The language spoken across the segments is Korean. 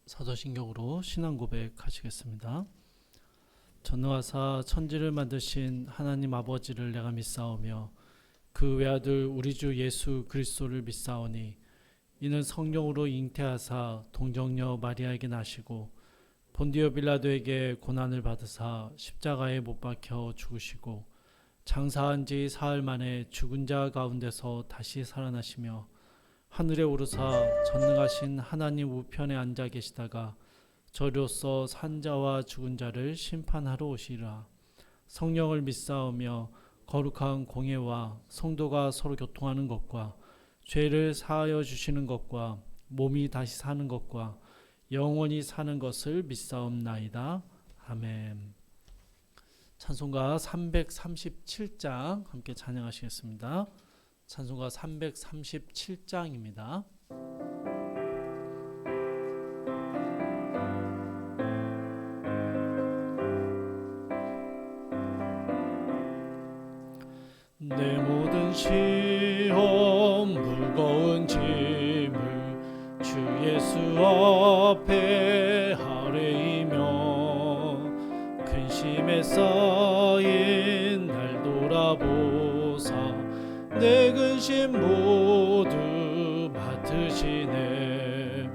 사도신경으로 신앙 고백하시겠습니다. 전능하사 천지를 만드신 하나님 아버지를 내가 믿사오며 그 외아들 우리 주 예수 그리스도를 믿사오니 이는 성령으로 잉태하사 동정녀 마리아에게 나시고 본디오 빌라도에게 고난을 받으사 십자가에 못 박혀 죽으시고 장사한 지 사흘 만에 죽은 자 가운데서 다시 살아나시며 하늘에 오르사 전능하신 하나님 우편에 앉아 계시다가 저리로서 산 자와 죽은 자를 심판하러 오시리라. 성령을 믿사오며 거룩한 공예와 성도가 서로 교통하는 것과 죄를 사하여 주시는 것과 몸이 다시 사는 것과 영원히 사는 것을 믿사옵나이다. 아멘. 찬송가 337장 함께 찬양하시겠습니다. 찬송가 337장입니다. 내 모든 시험 무거운 짐을 주 예수 앞에 아뢰이며 근심에 쌓인 날 돌아보사 내 근심 모두 맡으시네.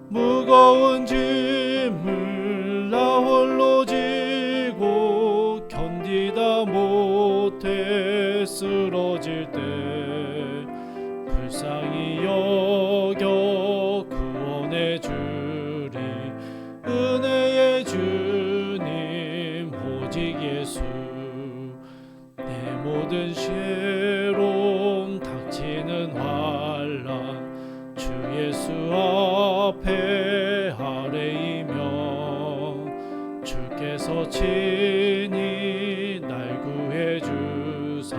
무거운 짐을 나 홀로 지고 견디다 못해 쓰러질 때 불쌍히 여겨 구원해 주리. 은혜의 주님 오직 예수. 내 모든 시험 닥치는 환난 주 예수 앞에 아뢰이며 주께서 친히 날 구해 주사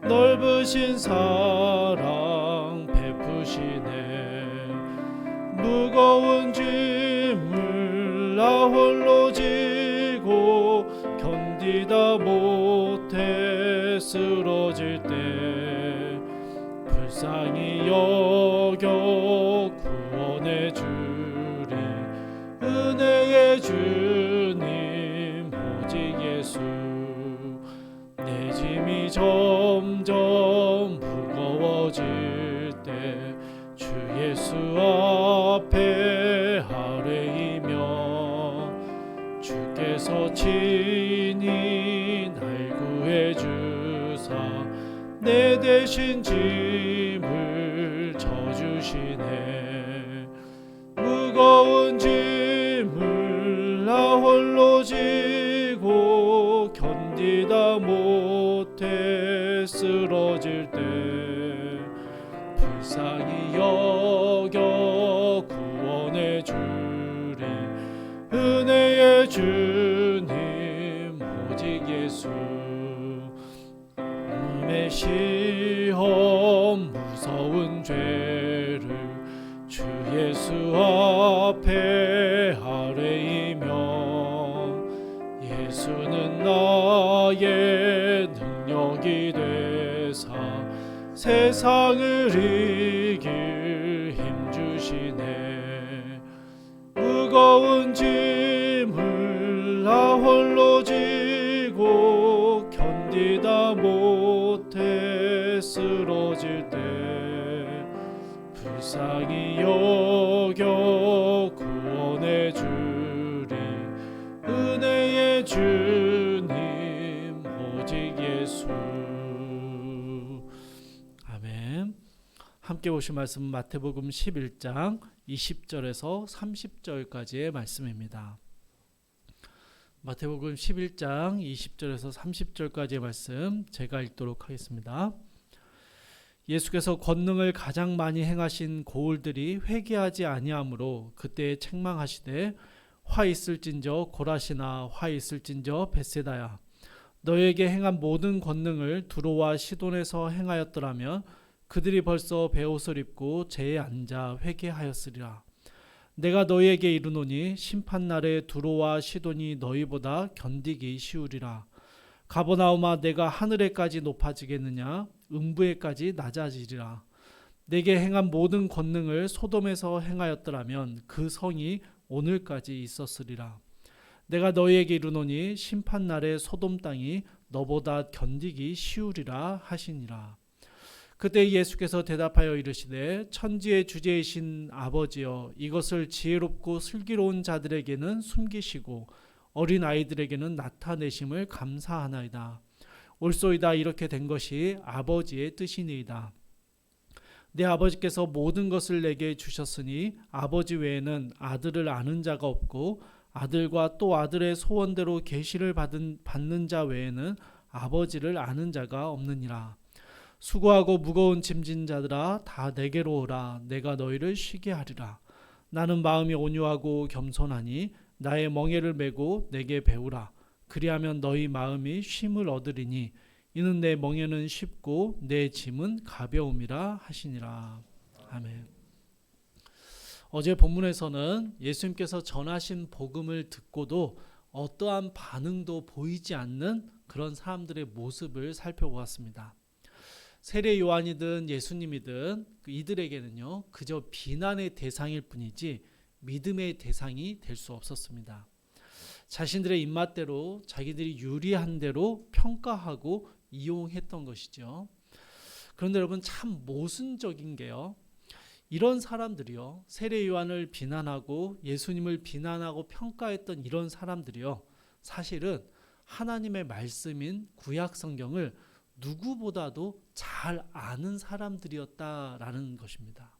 넓으신 사랑 베푸시네. 무거운 짐을 나 홀로 지고 견디다 못해 쓰러질 때 불쌍히 여겨 구원해 주리. 은혜의 주님 오직 예수. 내 짐이 점점 무거워질 때 주 예수 앞에 아뢰이며 주께서 친히 날 구해 주사 내 대신 짐을 져주시네. 무거운 짐을 나 홀로 지고 견디다 못해 쓰러질 때 불쌍히 여겨 구원해 주리. 은혜의 주님 오직 예수. 몸의 시험 무서운 죄를 주 예수 앞에 아뢰이며 예수는 나의 능력이 되사 세상을 이길 힘 주시네. 무거운 짐을 나 홀로 지고 견디다 못해 쓰러질 때 불쌍히 여겨 구원해 주리. 은혜의 주님 오직 예수. 아멘. 함께 보실 말씀은 마태복음 11장 20절에서 30절까지의 말씀입니다. 마태복음 11장 20절에서 30절까지의 말씀 제가 읽도록 하겠습니다. 예수께서 권능을 가장 많이 행하신 고을들이 회개하지 아니하므로 그때에 책망하시되 화 있을진저 고라시나 화 있을진저 벳세다야. 너에게 행한 모든 권능을 두로와 시돈에서 행하였더라면 그들이 벌써 베옷을 입고 제에 앉아 회개하였으리라. 내가 너희에게 이르노니 심판날에 두로와 시돈이 너희보다 견디기 쉬우리라. 가버나움아 내가 하늘에까지 높아지겠느냐? 음부에까지 낮아지리라. 내게 행한 모든 권능을 소돔에서 행하였더라면 그 성이 오늘까지 있었으리라. 내가 너희에게 이르노니 심판 날에 소돔 땅이 너보다 견디기 쉬우리라 하시니라. 그때 예수께서 대답하여 이르시되 천지의 주제이신 아버지여, 이것을 지혜롭고 슬기로운 자들에게는 숨기시고 어린 아이들에게는 나타내심을 감사하나이다. 옳소이다. 이렇게 된 것이 아버지의 뜻이니이다. 내 아버지께서 모든 것을 내게 주셨으니 아버지 외에는 아들을 아는 자가 없고 아들과 또 아들의 소원대로 계시를 받는 자 외에는 아버지를 아는 자가 없느니라. 수고하고 무거운 짐진 자들아 다 내게로 오라. 내가 너희를 쉬게 하리라. 나는 마음이 온유하고 겸손하니 나의 멍에를 메고 내게 배우라. 그리하면 너희 마음이 쉼을 얻으리니 이는 내 멍에는 쉽고 내 짐은 가벼움이라 하시니라. 아멘. 어제 본문에서는 예수님께서 전하신 복음을 듣고도 어떠한 반응도 보이지 않는 그런 사람들의 모습을 살펴보았습니다. 세례 요한이든 예수님이든 이들에게는요, 그저 비난의 대상일 뿐이지 믿음의 대상이 될 수 없었습니다. 자신들의 입맛대로 자기들이 유리한 대로 평가하고 이용했던 것이죠. 그런데 여러분, 참 모순적인 게요, 이런 사람들이요, 세례 요한을 비난하고 예수님을 비난하고 평가했던 이런 사람들이요, 사실은 하나님의 말씀인 구약 성경을 누구보다도 잘 아는 사람들이었다라는 것입니다.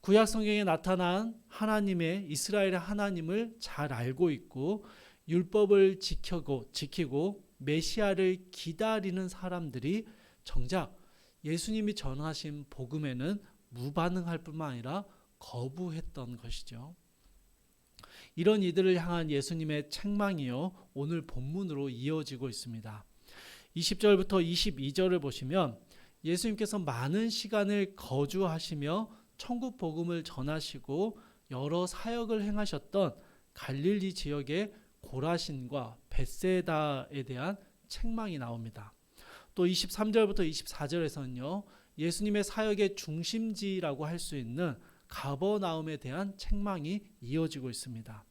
구약 성경에 나타난 하나님의, 이스라엘의 하나님을 잘 알고 있고 율법을 지키고 메시아를 기다리는 사람들이 정작 예수님이 전하신 복음에는 무반응할 뿐만 아니라 거부했던 것이죠. 이런 이들을 향한 예수님의 책망이요, 오늘 본문으로 이어지고 있습니다. 20절부터 22절을 보시면 예수님께서 많은 시간을 거주하시며 천국 복음을 전하시고 여러 사역을 행하셨던 갈릴리 지역의 고라신과 벳세다에 대한 책망이 나옵니다. 또 23절부터 24절에서는요, 예수님의 사역의 중심지라고 할 수 있는 가버나움에 대한 책망이 이어지고 있습니다.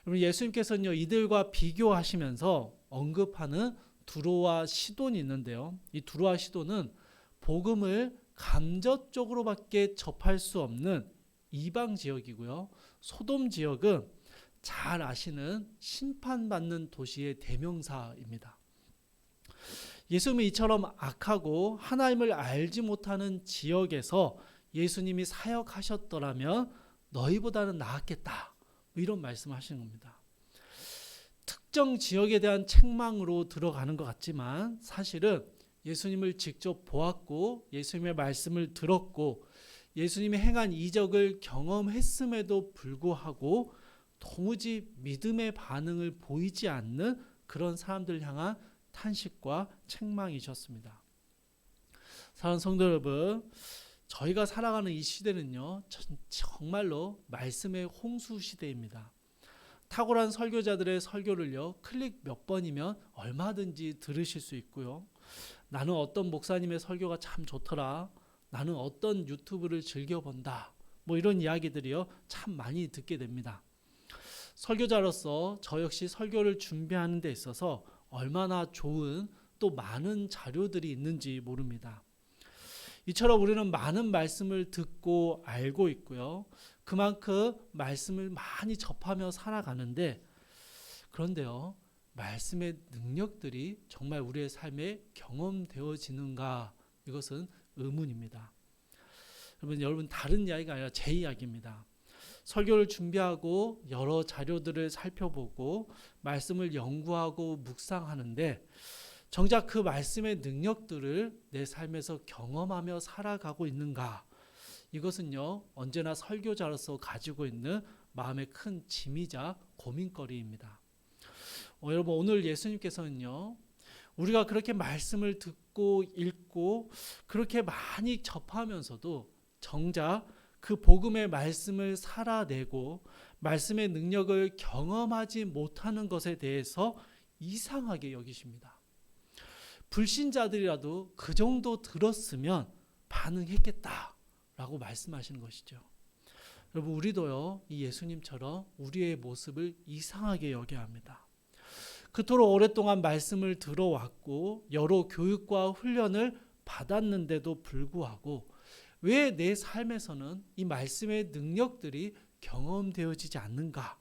예수님께서는요, 이들과 비교하시면서 언급하는 두로와 시돈이 있는데요, 이 두로와 시돈은 복음을 간접적으로밖에 접할 수 없는 이방 지역이고요, 소돔 지역은 잘 아시는 심판받는 도시의 대명사입니다. 예수님이 이처럼 악하고 하나님을 알지 못하는 지역에서 예수님이 사역하셨더라면 너희보다는 나았겠다, 이런 말씀하시는 겁니다. 특정 지역에 대한 책망으로 들어가는 것 같지만 사실은 예수님을 직접 보았고 예수님의 말씀을 들었고 예수님이 행한 이적을 경험했음에도 불구하고 도무지 믿음의 반응을 보이지 않는 그런 사람들 향한 탄식과 책망이셨습니다. 사랑하는 성도 여러분, 저희가 살아가는 이 시대는요, 정말로 말씀의 홍수 시대입니다. 탁월한 설교자들의 설교를요, 클릭 몇 번이면 얼마든지 들으실 수 있고요, 나는 어떤 목사님의 설교가 참 좋더라, 나는 어떤 유튜브를 즐겨본다, 이런 이야기들이요, 참 많이 듣게 됩니다. 설교자로서 저 역시 설교를 준비하는 데 있어서 얼마나 좋은 또 많은 자료들이 있는지 모릅니다. 이처럼 우리는 많은 말씀을 듣고 알고 있고요, 그만큼 말씀을 많이 접하며 살아가는데, 그런데요, 말씀의 능력들이 정말 우리의 삶에 경험되어지는가, 이것은 의문입니다. 여러분 다른 이야기가 아니라 제 이야기입니다. 설교를 준비하고 여러 자료들을 살펴보고 말씀을 연구하고 묵상하는데 정작 그 말씀의 능력들을 내 삶에서 경험하며 살아가고 있는가, 이것은요, 언제나 설교자로서 가지고 있는 마음의 큰 짐이자 고민거리입니다. 여러분, 오늘 예수님께서는요, 우리가 그렇게 말씀을 듣고 읽고 그렇게 많이 접하면서도 정작 그 복음의 말씀을 살아내고 말씀의 능력을 경험하지 못하는 것에 대해서 이상하게 여기십니다. 불신자들이라도 그 정도 들었으면 반응했겠다라고 말씀하시는 것이죠. 여러분, 우리도요, 이 예수님처럼 우리의 모습을 이상하게 여겨야 합니다. 그토록 오랫동안 말씀을 들어왔고 여러 교육과 훈련을 받았는데도 불구하고 왜 내 삶에서는 이 말씀의 능력들이 경험되어지지 않는가?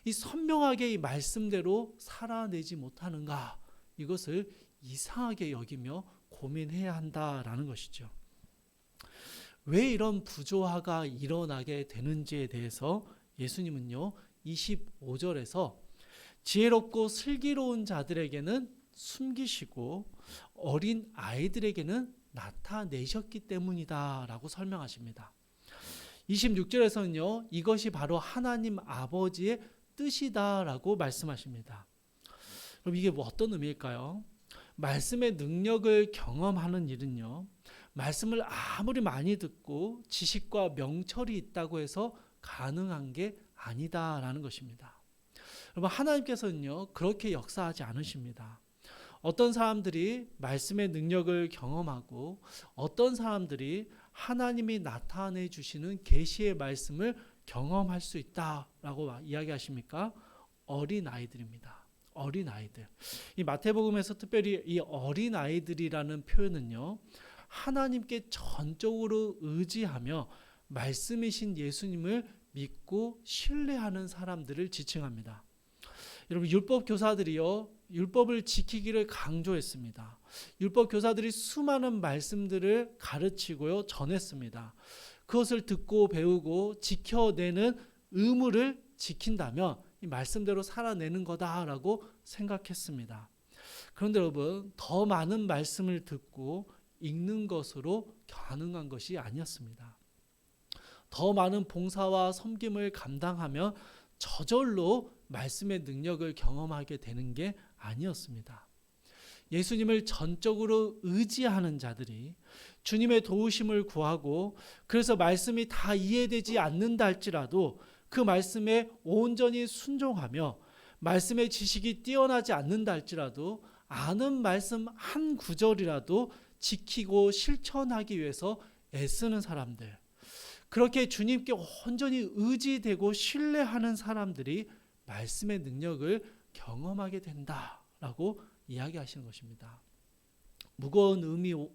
이 선명하게 이 말씀대로 살아내지 못하는가? 이것을 이상하게 여기며 고민해야 한다라는 것이죠. 왜 이런 부조화가 일어나게 되는지에 대해서 예수님은요, 25절에서 지혜롭고 슬기로운 자들에게는 숨기시고 어린 아이들에게는 나타내셨기 때문이다 라고 설명하십니다. 26절에서는요, 이것이 바로 하나님 아버지의 뜻이다 라고 말씀하십니다. 그럼 이게 어떤 의미일까요? 말씀의 능력을 경험하는 일은요, 말씀을 아무리 많이 듣고 지식과 명철이 있다고 해서 가능한 게 아니다라는 것입니다. 여러분, 하나님께서는요, 그렇게 역사하지 않으십니다. 어떤 사람들이 말씀의 능력을 경험하고 어떤 사람들이 하나님이 나타내 주시는 계시의 말씀을 경험할 수 있다라고 이야기하십니까? 어린 아이들입니다. 어린 아이들. 이 마태복음에서 특별히 이 어린 아이들이라는 표현은요, 하나님께 전적으로 의지하며 말씀이신 예수님을 믿고 신뢰하는 사람들을 지칭합니다. 여러분, 율법 교사들이요, 율법을 지키기를 강조했습니다. 율법 교사들이 수많은 말씀들을 가르치고요, 전했습니다. 그것을 듣고 배우고 지켜내는 의무를 지킨다면 이 말씀대로 살아내는 거다라고 생각했습니다. 그런데 여러분, 더 많은 말씀을 듣고 읽는 것으로 가능한 것이 아니었습니다. 더 많은 봉사와 섬김을 감당하며 저절로 말씀의 능력을 경험하게 되는 게 아니었습니다. 예수님을 전적으로 의지하는 자들이 주님의 도우심을 구하고 그래서 말씀이 다 이해되지 않는다 할지라도 그 말씀에 온전히 순종하며 말씀의 지식이 뛰어나지 않는다 할지라도 아는 말씀 한 구절이라도 지키고 실천하기 위해서 애쓰는 사람들, 그렇게 주님께 온전히 의지되고 신뢰하는 사람들이 말씀의 능력을 경험하게 된다라고 이야기하시는 것입니다. 무거운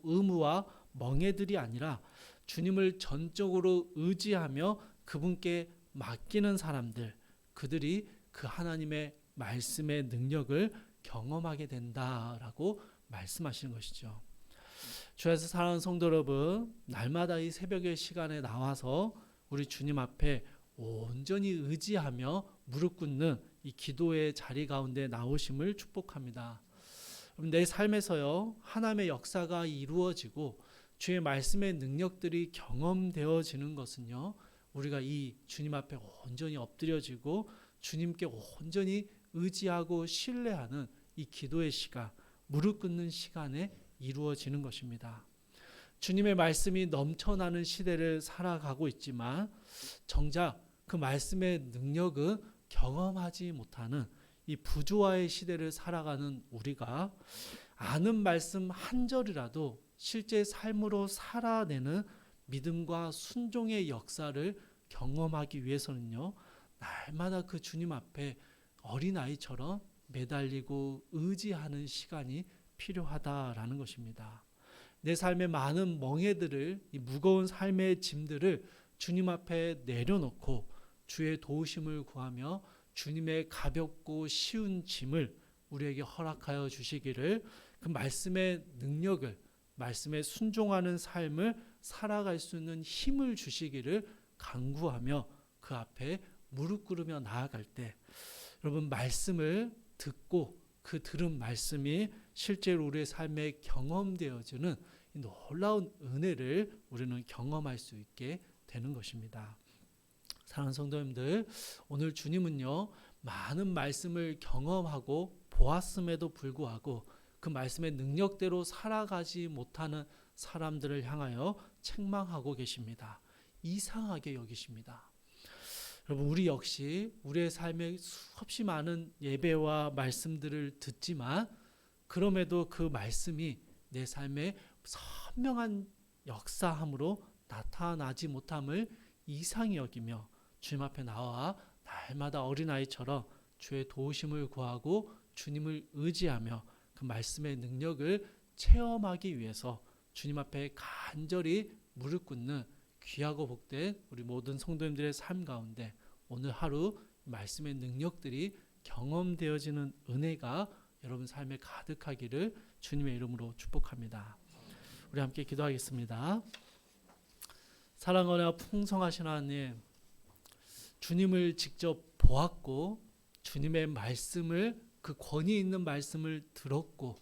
의무와 멍에들이 아니라 주님을 전적으로 의지하며 그분께 맡기는 사람들, 그들이 그 하나님의 말씀의 능력을 경험하게 된다라고 말씀하시는 것이죠. 주 안에서 사랑하는 성도 여러분, 날마다 이 새벽의 시간에 나와서 우리 주님 앞에 온전히 의지하며 무릎 꿇는 이 기도의 자리 가운데 나오심을 축복합니다. 내 삶에서요, 하나님의 역사가 이루어지고 주의 말씀의 능력들이 경험되어지는 것은요, 우리가 이 주님 앞에 온전히 엎드려지고 주님께 온전히 의지하고 신뢰하는 이 기도의 시간, 무릎 꿇는 시간에 이루어지는 것입니다. 주님의 말씀이 넘쳐나는 시대를 살아가고 있지만 정작 그 말씀의 능력은 경험하지 못하는 이 부조화의 시대를 살아가는 우리가 아는 말씀 한 절이라도 실제 삶으로 살아내는 믿음과 순종의 역사를 경험하기 위해서는요, 날마다 그 주님 앞에 어린아이처럼 매달리고 의지하는 시간이 필요하다라는 것입니다. 내 삶의 많은 멍에들을, 이 무거운 삶의 짐들을 주님 앞에 내려놓고 주의 도우심을 구하며 주님의 가볍고 쉬운 짐을 우리에게 허락하여 주시기를, 그 말씀의 능력을, 말씀에 순종하는 삶을 살아갈 수 있는 힘을 주시기를 간구하며 그 앞에 무릎 꿇으며 나아갈 때 여러분, 말씀을 듣고 그 들은 말씀이 실제로 우리의 삶에 경험되어지는 놀라운 은혜를 우리는 경험할 수 있게 되는 것입니다. 사랑하는 성도님들, 오늘 주님은요, 많은 말씀을 경험하고 보았음에도 불구하고 그 말씀의 능력대로 살아가지 못하는 사람들을 향하여 책망하고 계십니다. 이상하게 여기십니다. 여러분, 우리 역시 우리의 삶에 수없이 많은 예배와 말씀들을 듣지만 그럼에도 그 말씀이 내 삶에 선명한 역사함으로 나타나지 못함을 이상히 여기며 주님 앞에 나와 날마다 어린아이처럼 주의 도우심을 구하고 주님을 의지하며 그 말씀의 능력을 체험하기 위해서 주님 앞에 간절히 무릎 꿇는 귀하고 복된 우리 모든 성도님들의 삶 가운데 오늘 하루 말씀의 능력들이 경험되어지는 은혜가 여러분 삶에 가득하기를 주님의 이름으로 축복합니다. 우리 함께 기도하겠습니다. 사랑하며 풍성하신 하나님, 주님을 직접 보았고 주님의 말씀을 그 권위 있는 말씀을 들었고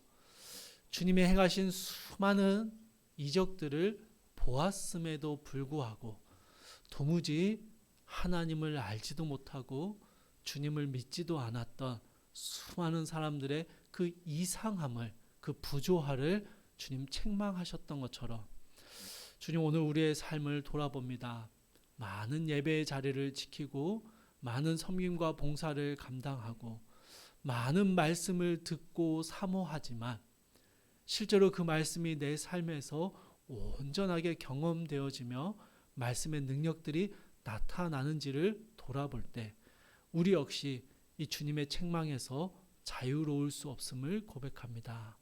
주님의 행하신 수많은 이적들을 보았음에도 불구하고 도무지 하나님을 알지도 못하고 주님을 믿지도 않았던 수많은 사람들의 그 이상함을, 그 부조화를 주님 책망하셨던 것처럼 주님 오늘 우리의 삶을 돌아봅니다. 많은 예배의 자리를 지키고 많은 섬김과 봉사를 감당하고 많은 말씀을 듣고 사모하지만 실제로 그 말씀이 내 삶에서 온전하게 경험되어지며 말씀의 능력들이 나타나는지를 돌아볼 때 우리 역시 이 주님의 책망에서 자유로울 수 없음을 고백합니다.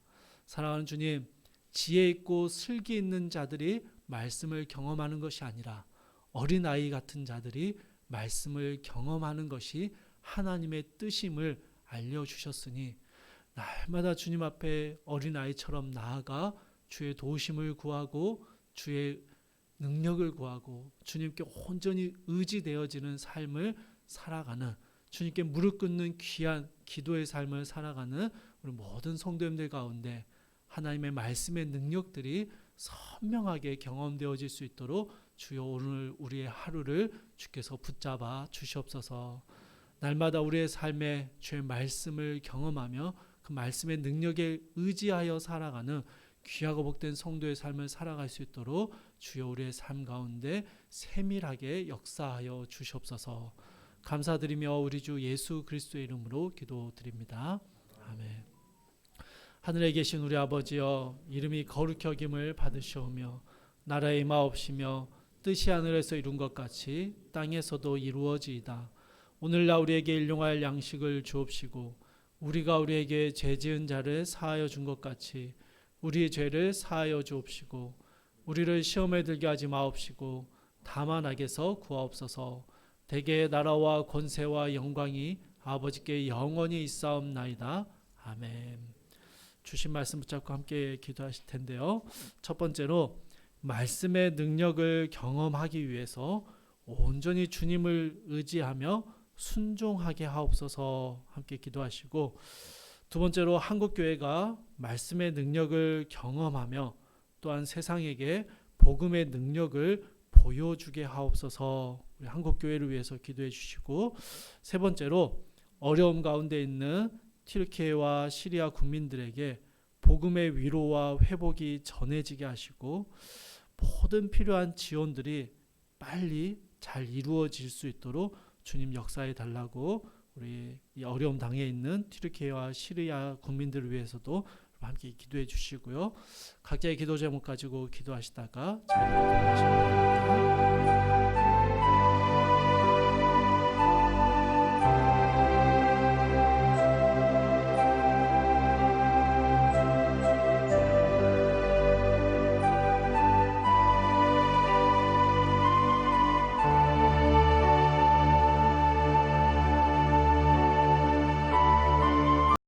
사랑하는 주님, 지혜 있고 슬기 있는 자들이 말씀을 경험하는 것이 아니라 어린아이 같은 자들이 말씀을 경험하는 것이 하나님의 뜻임을 알려주셨으니 날마다 주님 앞에 어린아이처럼 나아가 주의 도우심을 구하고 주의 능력을 구하고 주님께 온전히 의지되어지는 삶을 살아가는, 주님께 무릎 꿇는 귀한 기도의 삶을 살아가는 우리 모든 성도님들 가운데 하나님의 말씀의 능력들이 선명하게 경험되어질 수 있도록 주여 오늘 우리의 하루를 주께서 붙잡아 주시옵소서. 날마다 우리의 삶에 주의 말씀을 경험하며 그 말씀의 능력에 의지하여 살아가는 귀하고 복된 성도의 삶을 살아갈 수 있도록 주여 우리의 삶 가운데 세밀하게 역사하여 주시옵소서. 감사드리며 우리 주 예수 그리스도의 이름으로 기도드립니다. 아멘. 하늘에 계신 우리 아버지여, 이름이 거룩히 여김을 받으시오며 나라의 임하옵시며 뜻이 하늘에서 이룬 것 같이 땅에서도 이루어지이다. 오늘날 우리에게 일용할 양식을 주옵시고 우리가 우리에게 죄 지은 자를 사하여 준 것 같이 우리의 죄를 사하여 주옵시고 우리를 시험에 들게 하지 마옵시고 다만 악에서 구하옵소서. 대개의 나라와 권세와 영광이 아버지께 영원히 있사옵나이다. 아멘. 주신 말씀 붙잡고 함께 기도하실 텐데요. 첫 번째로 말씀의 능력을 경험하기 위해서 온전히 주님을 의지하며 순종하게 하옵소서 함께 기도하시고, 두 번째로 한국교회가 말씀의 능력을 경험하며 또한 세상에게 복음의 능력을 보여주게 하옵소서 우리 한국교회를 위해서 기도해 주시고, 세 번째로 어려움 가운데 있는 튀르키예와 시리아 국민들에게 복음의 위로와 회복이 전해지게 하시고 모든 필요한 지원들이 빨리 잘 이루어질 수 있도록 주님 역사해 달라고 우리 이 어려움 당해 있는 튀르키예와 시리아 국민들을 위해서도 함께 기도해 주시고요. 각자의 기도 제목 가지고 기도하시다가 잘 기도하시기 바랍니다.